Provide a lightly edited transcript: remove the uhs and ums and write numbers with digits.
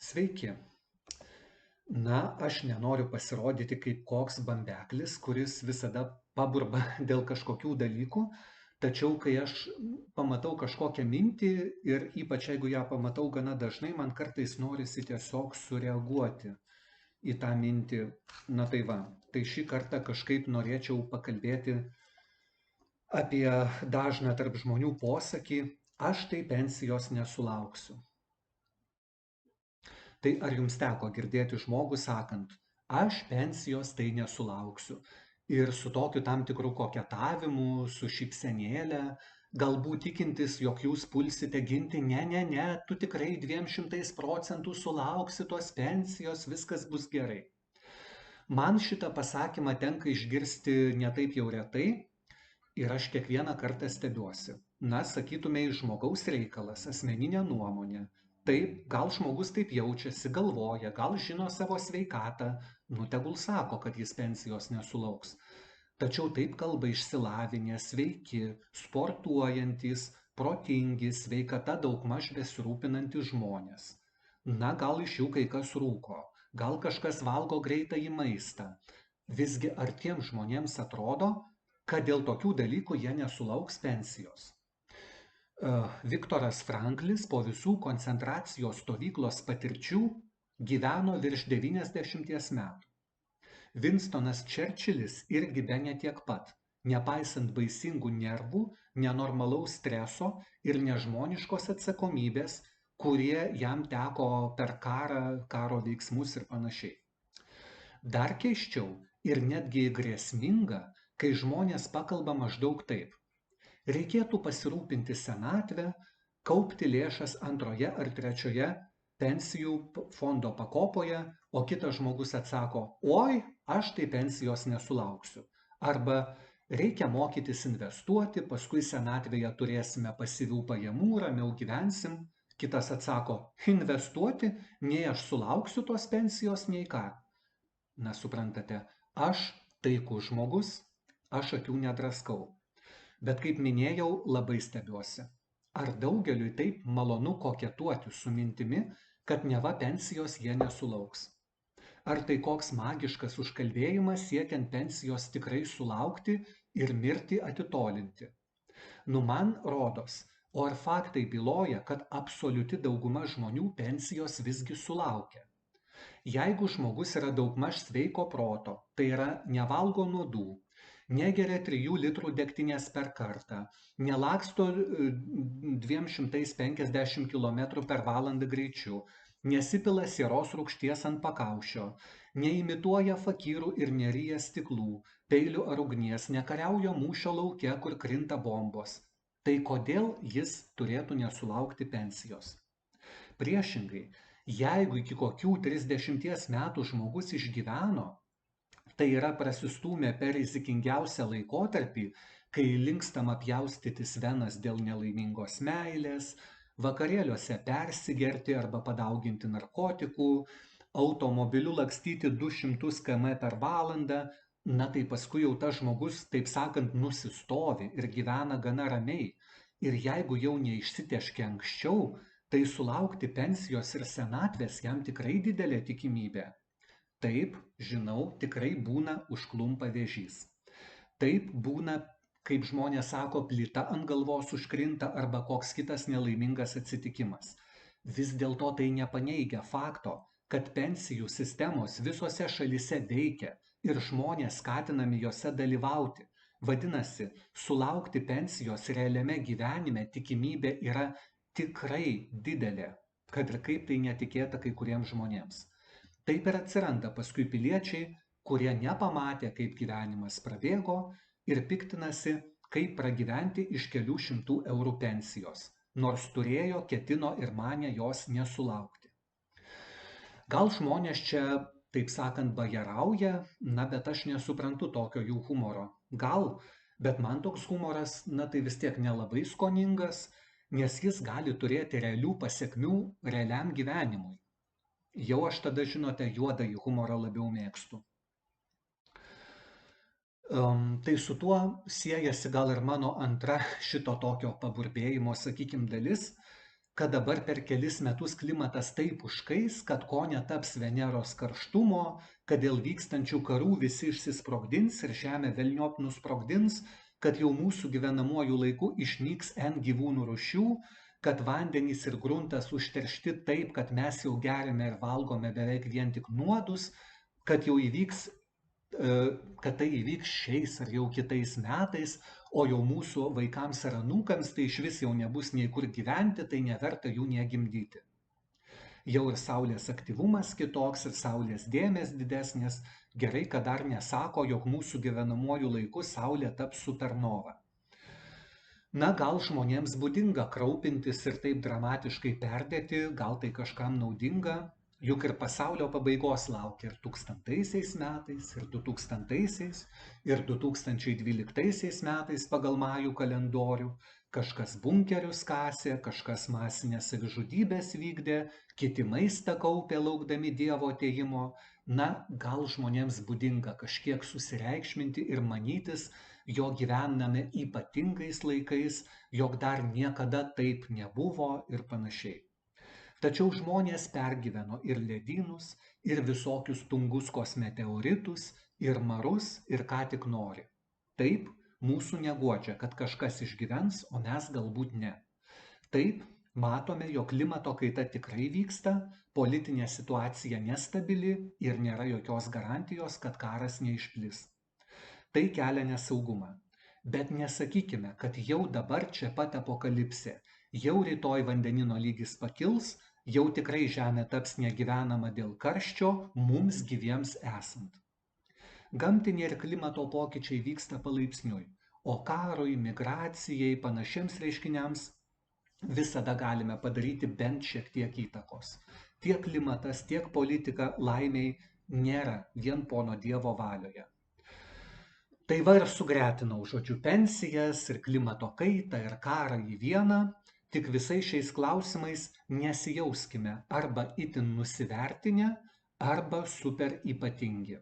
Sveiki. Aš nenoriu pasirodyti kaip koks bambeklis, kuris visada paburba dėl kažkokių dalykų, tačiau kai aš pamatau kažkokią mintį ir ypač jeigu ją pamatau gana dažnai, man kartais norisi tiesiog sureaguoti į tą mintį. Tai šį kartą kažkaip norėčiau pakalbėti apie dažną tarp žmonių posakį: aš tai pensijos nesulauksiu. Tai ar jums teko girdėti žmogų sakant: aš pensijos tai nesulauksiu? Ir su tokiu tam tikru koketavimu, su šypsenėle, galbūt tikintis, jog jūs pulsite ginti: ne, tu tikrai 200% sulauksi tos pensijos, viskas bus gerai. Man šitą pasakymą tenka išgirsti netaip jau retai ir aš kiekvieną kartą stebiuosi. Sakytume, žmogaus reikalas, asmeninė nuomonė. Taip, gal žmogus taip jaučiasi, galvoja, gal žino savo sveikatą, tegul sako, kad jis pensijos nesulauks. Tačiau taip kalba išsilavinę, sveiki, sportuojantys, protingi, sveikata daugmaž besirūpinantys žmonės. Gal iš jų kai kas rūko, gal kažkas valgo greitąjį maistą. Visgi ar tiems žmonėms atrodo, kad dėl tokių dalykų jie nesulauks pensijos? Viktoras Franklis po visų koncentracijos stovyklos patirčių gyveno virš 90 metų. Winstonas Churchillis irgi bene tiek pat, nepaisant baisingų nervų, nenormalaus streso ir nežmoniškos atsakomybės, kurie jam teko per karo veiksmus ir panašiai. Dar keisčiau ir netgi grėsminga, kai žmonės pakalba maždaug taip: reikėtų pasirūpinti senatvę, kaupti lėšas antroje ar trečioje pensijų fondo pakopoje, o kitas žmogus atsako: oi, aš tai pensijos nesulauksiu. Arba reikia mokytis investuoti, paskui senatvėje turėsime pasyvių pajamų, ramiau gyvensim. Kitas atsako: investuoti, nei aš sulauksiu tos pensijos, nei ką. Suprantate, aš taikus žmogus, aš akių nedraskau. Bet kaip minėjau, labai stebiuosi. Ar daugeliui taip malonu koketuoti su mintimi, kad neva pensijos jie nesulauks? Ar tai koks magiškas užkalbėjimas siekiant pensijos tikrai sulaukti ir mirtį atitolinti? Man rodos, o ar faktai byloja, kad absoliuti dauguma žmonių pensijos visgi sulaukia? Jeigu žmogus yra daugmaž sveiko proto, tai yra nevalgo nuodų, negeria 3 litrų degtinės per kartą, nelaksto 250 km/h greičiu, nesipila sieros rūgšties ant pakaušio, neimituoja fakyrų ir neryja stiklų, peilių ar ugnies, nekariauja mūšio lauke, kur krinta bombos, tai kodėl jis turėtų nesulaukti pensijos? Priešingai, jeigu iki kokių 30 metų žmogus išgyveno, tai yra prasistūmė per rizikingiausią laikotarpį, kai linkstama pjaustytis venas dėl nelaimingos meilės, vakarėliuose persigerti arba padauginti narkotikų, automobiliu lakstyti 200 km/h, tai paskui jau tas žmogus, taip sakant, nusistovi ir gyvena gana ramiai. Ir jeigu jau neišsiteškia anksčiau, tai sulaukti pensijos ir senatvės jam tikrai didelė tikimybė. Taip, žinau, tikrai būna užklumpa vėžys. Taip būna, kaip žmonės sako, plyta ant galvos užkrinta arba koks kitas nelaimingas atsitikimas. Vis dėlto tai nepaneigia fakto, kad pensijų sistemos visose šalyse veikia ir žmonės skatinami jose dalyvauti. Vadinasi, sulaukti pensijos realiame gyvenime tikimybė yra tikrai didelė, kad ir kaip tai netikėta kai kuriems žmonėms. Taip ir atsiranda paskui piliečiai, kurie nepamatė, kaip gyvenimas prabėgo ir piktinasi, kaip pragyventi iš kelių šimtų eurų pensijos, nors turėjo, ketino ir manė jos nesulaukti. Gal žmonės čia, taip sakant, bajarauja, bet aš nesuprantu tokio jų humoro. Gal, bet man toks humoras, tai vis tiek nelabai skoningas, nes jis gali turėti realių pasekmių realiam gyvenimui. Jau aš tada, žinote, juodąjį humorą labiau mėgstu. Tai su tuo siejasi gal ir mano antra šito tokio paburbėjimo, sakykim, dalis, kad dabar per kelis metus klimatas taip užkais, kad Kone taps Veneros karštumo, kad dėl vykstančių karų visi išsisprogdins ir Žemė velniop nusprogdins, kad jau mūsų gyvenamuoju laiku išnyks N gyvūnų rūšių, kad vandenys ir gruntas užteršti taip, kad mes jau geriame ir valgome beveik vien tik nuodus, kad jau įvyks kad tai įvyks šiais ar jau kitais metais, o jau mūsų vaikams ar anūkams tai iš vis jau nebus nei kur gyventi, tai neverta jų negimdyti. Jau ir Saulės aktyvumas kitoks, ir Saulės dėmės didesnės, gerai, kad dar nesako, jog mūsų gyvenamuoju laiku Saulė taps supernova. Na, gal žmonėms būdinga kraupintis ir taip dramatiškai perdėti, gal tai kažkam naudinga, juk ir pasaulio pabaigos laukia ir 1000 metais, ir 2000, ir 2012 metais pagal majų kalendorių. Kažkas bunkerius kasė, kažkas masinės savižudybės vykdė, kiti maistą kaupė laukdami Dievo atėjimo. Na, gal žmonėms būdinga kažkiek susireikšminti ir manytis, jog gyvename ypatingais laikais, jog dar niekada taip nebuvo ir panašiai. Tačiau žmonės pergyveno ir ledynus, ir visokius tunguskos meteoritus, ir marus, ir ką tik nori. Taip, mūsų neguodžia, kad kažkas išgyvens, o mes galbūt ne. Taip, matome, jog klimato kaita tikrai vyksta, politinė situacija nestabili ir nėra jokios garantijos, kad karas neišplis. Tai kelia nesaugumą. Bet nesakykime, kad jau dabar čia pat apokalipsė, jau rytoj vandenino lygis pakils, jau tikrai Žemė taps negyvenama dėl karščio mums gyviems esant. Gamtiniai ir klimato pokyčiai vyksta palaipsniui, o karui, migracijai, panašiems reiškiniams visada galime padaryti bent šiek tiek įtakos. Tiek klimatas, tiek politika laimiai nėra vien pono Dievo valioje. Tai va ir sugretinau žodžiu pensijas ir klimato kaitą ir karą į vieną, tik visais šiais klausimais nesijauskime arba itin nusivertinę, arba super ypatingi.